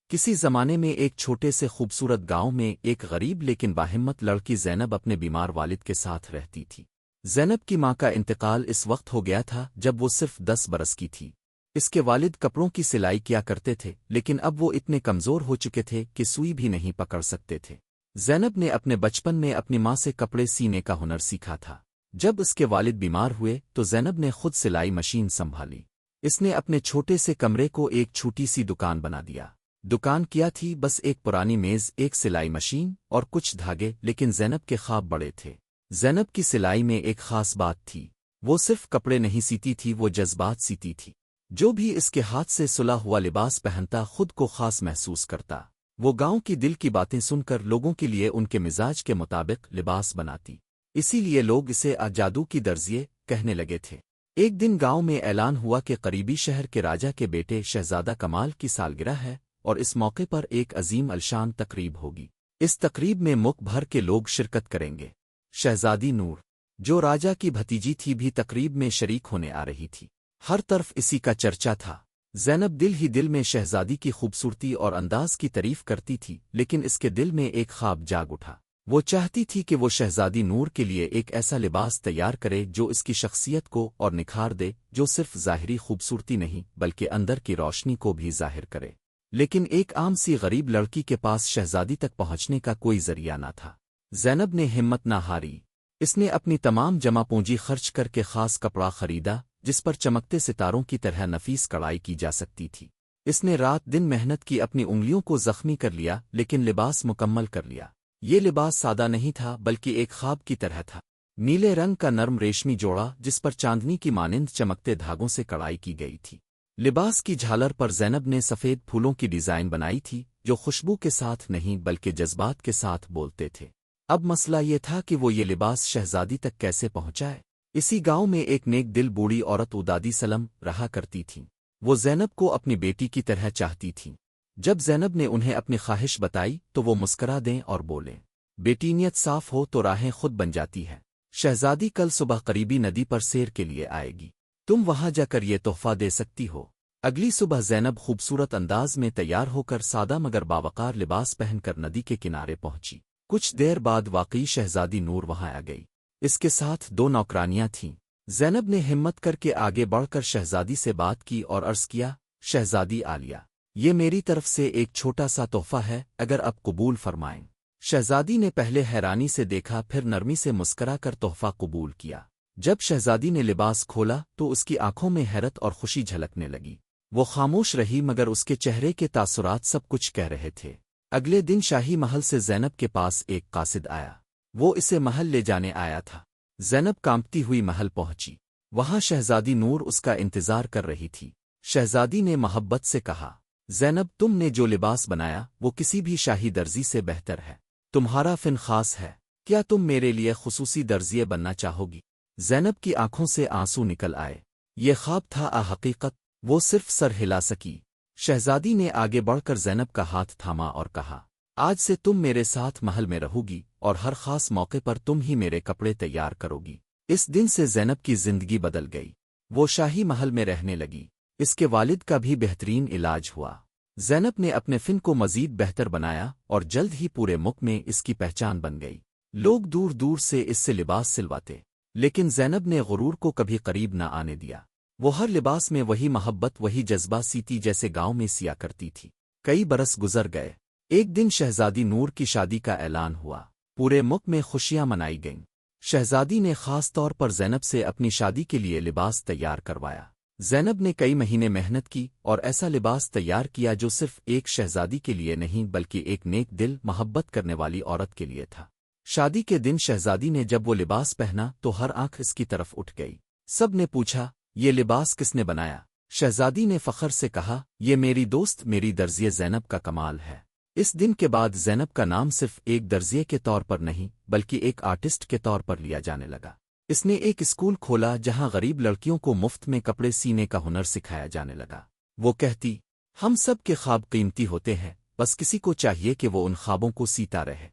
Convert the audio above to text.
کسی زمانے میں ایک چھوٹے سے خوبصورت گاؤں میں ایک غریب لیکن باہمت لڑکی زینب اپنے بیمار والد کے ساتھ رہتی تھی۔ زینب کی ماں کا انتقال اس وقت ہو گیا تھا جب وہ صرف 10 برس کی تھی۔ اس کے والد کپڑوں کی سلائی کیا کرتے تھے، لیکن اب وہ اتنے کمزور ہو چکے تھے کہ سوئی بھی نہیں پکڑ سکتے تھے۔ زینب نے اپنے بچپن میں اپنی ماں سے کپڑے سینے کا ہنر سیکھا تھا۔ جب اس کے والد بیمار ہوئے تو زینب نے خود سلائی مشین سنبھالی۔ اس نے اپنے چھوٹے سے کمرے کو ایک چھوٹی سی دکان بنا دیا۔ دکان کیا تھی؟ بس ایک پرانی میز، ایک سلائی مشین اور کچھ دھاگے، لیکن زینب کے خواب بڑے تھے۔ زینب کی سلائی میں ایک خاص بات تھی، وہ صرف کپڑے نہیں سیتی تھی، وہ جذبات سیتی تھی۔ جو بھی اس کے ہاتھ سے سلا ہوا لباس پہنتا خود کو خاص محسوس کرتا۔ وہ گاؤں کی دل کی باتیں سن کر لوگوں کے لیے ان کے مزاج کے مطابق لباس بناتی، اسی لیے لوگ اسے جادو کی درزیے کہنے لگے تھے۔ ایک دن گاؤں میں اعلان ہوا کہ قریبی شہر کے راجا کے بیٹے شہزادہ کمال کی سالگرہ ہے اور اس موقع پر ایک عظیم الشان تقریب ہوگی۔ اس تقریب میں ملک بھر کے لوگ شرکت کریں گے۔ شہزادی نور، جو راجا کی بھتیجی تھی، بھی تقریب میں شریک ہونے آ رہی تھی۔ ہر طرف اسی کا چرچا تھا۔ زینب دل ہی دل میں شہزادی کی خوبصورتی اور انداز کی تعریف کرتی تھی، لیکن اس کے دل میں ایک خواب جاگ اٹھا۔ وہ چاہتی تھی کہ وہ شہزادی نور کے لیے ایک ایسا لباس تیار کرے جو اس کی شخصیت کو اور نکھار دے، جو صرف ظاہری خوبصورتی نہیں بلکہ اندر کی روشنی کو بھی ظاہر کرے۔ لیکن ایک عام سی غریب لڑکی کے پاس شہزادی تک پہنچنے کا کوئی ذریعہ نہ تھا۔ زینب نے ہمت نہ ہاری۔ اس نے اپنی تمام جمع پونجی خرچ کر کے خاص کپڑا خریدا جس پر چمکتے ستاروں کی طرح نفیس کڑھائی کی جا سکتی تھی۔ اس نے رات دن محنت کی، اپنی انگلیوں کو زخمی کر لیا، لیکن لباس مکمل کر لیا۔ یہ لباس سادہ نہیں تھا بلکہ ایک خواب کی طرح تھا۔ نیلے رنگ کا نرم ریشمی جوڑا جس پر چاندنی کی مانند چمکتے دھاگوں سے کڑھائی کی گئی تھی۔ لباس کی جھالر پر زینب نے سفید پھولوں کی ڈیزائن بنائی تھی جو خوشبو کے ساتھ نہیں بلکہ جذبات کے ساتھ بولتے تھے۔ اب مسئلہ یہ تھا کہ وہ یہ لباس شہزادی تک کیسے پہنچائے۔ اسی گاؤں میں ایک نیک دل بوڑھی عورت دادی سلم رہا کرتی تھی۔ وہ زینب کو اپنی بیٹی کی طرح چاہتی تھی۔ جب زینب نے انہیں اپنی خواہش بتائی تو وہ مسکرا دیں اور بولیں، بیٹی نیت صاف ہو تو راہیں خود بن جاتی ہے۔ شہزادی کل صبح قریبی ندی پر سیر کے لیے آئے گی، تم وہاں جا کر یہ تحفہ دے سکتی ہو۔ اگلی صبح زینب خوبصورت انداز میں تیار ہو کر سادہ مگر باوقار لباس پہن کر ندی کے کنارے پہنچی۔ کچھ دیر بعد واقعی شہزادی نور وہاں آ گئی۔ اس کے ساتھ 2 نوکرانیاں تھیں۔ زینب نے ہمت کر کے آگے بڑھ کر شہزادی سے بات کی اور عرض کیا، شہزادی عالیہ، یہ میری طرف سے ایک چھوٹا سا تحفہ ہے، اگر آپ قبول فرمائیں۔ شہزادی نے پہلے حیرانی سے دیکھا، پھر نرمی سے مسکرا کر تحفہ قبول کیا۔ جب شہزادی نے لباس کھولا تو اس کی آنکھوں میں حیرت اور خوشی جھلکنے لگی۔ وہ خاموش رہی مگر اس کے چہرے کے تاثرات سب کچھ کہہ رہے تھے۔ اگلے دن شاہی محل سے زینب کے پاس ایک قاصد آیا۔ وہ اسے محل لے جانے آیا تھا۔ زینب کانپتی ہوئی محل پہنچی۔ وہاں شہزادی نور اس کا انتظار کر رہی تھی۔ شہزادی نے محبت سے کہا، زینب، تم نے جو لباس بنایا وہ کسی بھی شاہی درزی سے بہتر ہے۔ تمہارا فن خاص ہے، کیا تم میرے لیے خصوصی درزیے بننا چاہو گی؟ زینب کی آنکھوں سے آنسو نکل آئے۔ یہ خواب تھا حقیقت، وہ صرف سر ہلا سکی۔ شہزادی نے آگے بڑھ کر زینب کا ہاتھ تھاما اور کہا، آج سے تم میرے ساتھ محل میں رہو گی اور ہر خاص موقع پر تم ہی میرے کپڑے تیار کرو گی۔ اس دن سے زینب کی زندگی بدل گئی۔ وہ شاہی محل میں رہنے لگی۔ اس کے والد کا بھی بہترین علاج ہوا۔ زینب نے اپنے فن کو مزید بہتر بنایا اور جلد ہی پورے ملک میں اس کی پہچان بن گئی۔ لوگ دور دور سے اس سے لباس سلواتے، لیکن زینب نے غرور کو کبھی قریب نہ آنے دیا۔ وہ ہر لباس میں وہی محبت، وہی جذبہ سیتی جیسے گاؤں میں سیا کرتی تھی۔ کئی برس گزر گئے۔ ایک دن شہزادی نور کی شادی کا اعلان ہوا۔ پورے ملک میں خوشیاں منائی گئیں۔ شہزادی نے خاص طور پر زینب سے اپنی شادی کے لیے لباس تیار کروایا۔ زینب نے کئی مہینے محنت کی اور ایسا لباس تیار کیا جو صرف ایک شہزادی کے لیے نہیں بلکہ ایک نیک دل، محبت کرنے والی عورت کے لیے تھا۔ شادی کے دن شہزادی نے جب وہ لباس پہنا تو ہر آنکھ اس کی طرف اٹھ گئی۔ سب نے پوچھا، یہ لباس کس نے بنایا؟ شہزادی نے فخر سے کہا، یہ میری دوست، میری درزیے زینب کا کمال ہے۔ اس دن کے بعد زینب کا نام صرف ایک درزیے کے طور پر نہیں بلکہ ایک آرٹسٹ کے طور پر لیا جانے لگا۔ اس نے ایک اسکول کھولا جہاں غریب لڑکیوں کو مفت میں کپڑے سینے کا ہنر سکھایا جانے لگا۔ وہ کہتی، ہم سب کے خواب قیمتی ہوتے ہیں، بس کسی کو چاہیے کہ وہ ان خوابوں کو سیتا رہے۔